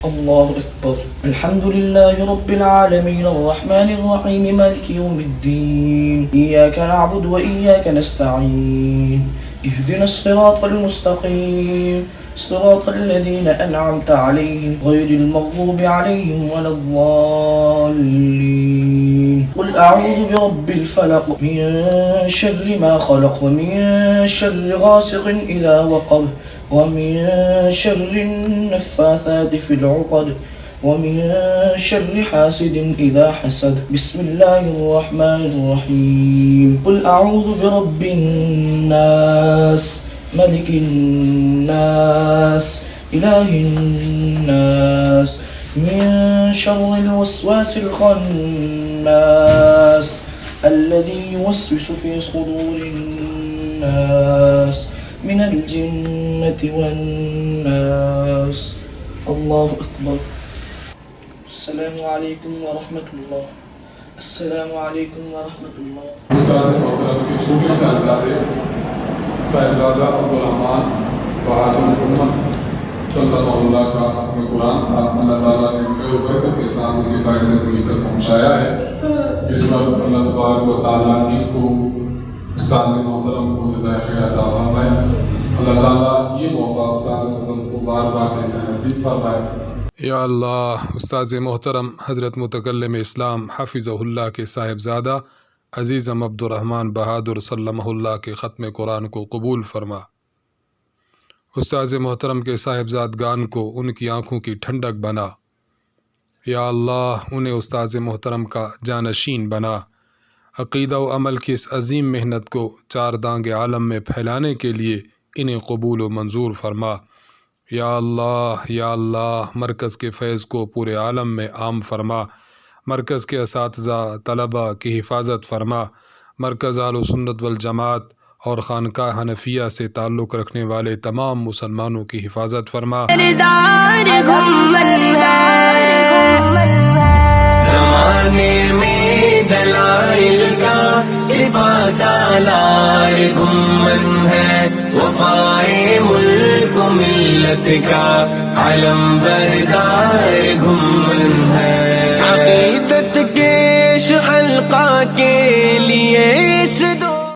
الله أكبر. الحمد لله رب العالمين الرحمن الرحيم مالك يوم الدين إياك نعبد وإياك نستعين اهدنا الصراط المستقيم صراط الذين أنعمت عليهم غير المغضوب عليهم ولا الضالين. قل أعوذ برب الفلق من شر ما خلق ومن شر غاسق إذا وقب ومن شر النفاثات في العقد ومن شر حاسد إذا حسد. بسم الله الرحمن الرحيم. قل أعوذ برب الناس ملك الناس إله الناس من شر الوسواس الخناس الذي يوسوس في صدور الناس من الجنة والناس. الله أكبر. السلام عليكم ورحمة الله. السلام عليكم ورحمة الله. صاحبزادہ عبدالرحمان بہادر محمد صلی اللہ کا ختم قرآن تھا. اللہ تعالیٰ نے بے برکت کے ساتھ اسی فائدے کو تک پہنچایا ہے. اس پر اللہ تبارک و تعالیٰ نے کو استاد محترم کو جزائے خیر عطا فرمائے. اللہ تعالیٰ یہ موقع استاد محترم کو بار بار دینا نصیب فرمائے. یا اللہ، استاد محترم حضرت متکلم اسلام حافظہ اللہ کے صاحبزادہ عزیزم عبدالرحمان بہادر سلمہ اللہ کے ختم قرآن کو قبول فرما. استاد محترم کے صاحبزادگان کو ان کی آنکھوں کی ٹھنڈک بنا. یا اللہ، انہیں استاد محترم کا جانشین بنا. عقیدہ و عمل کی اس عظیم محنت کو چار دانگ عالم میں پھیلانے کے لیے انہیں قبول و منظور فرما. یا اللہ، مرکز کے فیض کو پورے عالم میں عام فرما. مرکز کے اساتذہ طلبہ کی حفاظت فرما. مرکز اہل سنت والجماعت اور خانقاہ حنفیہ سے تعلق رکھنے والے تمام مسلمانوں کی حفاظت فرما. زمانے میں دلائل کا سپاسالار گھومن ہے، وفائے ملک و ملت کا علم بردار گھومن ہے. عقیدت کے شعلقاء کے لیے اس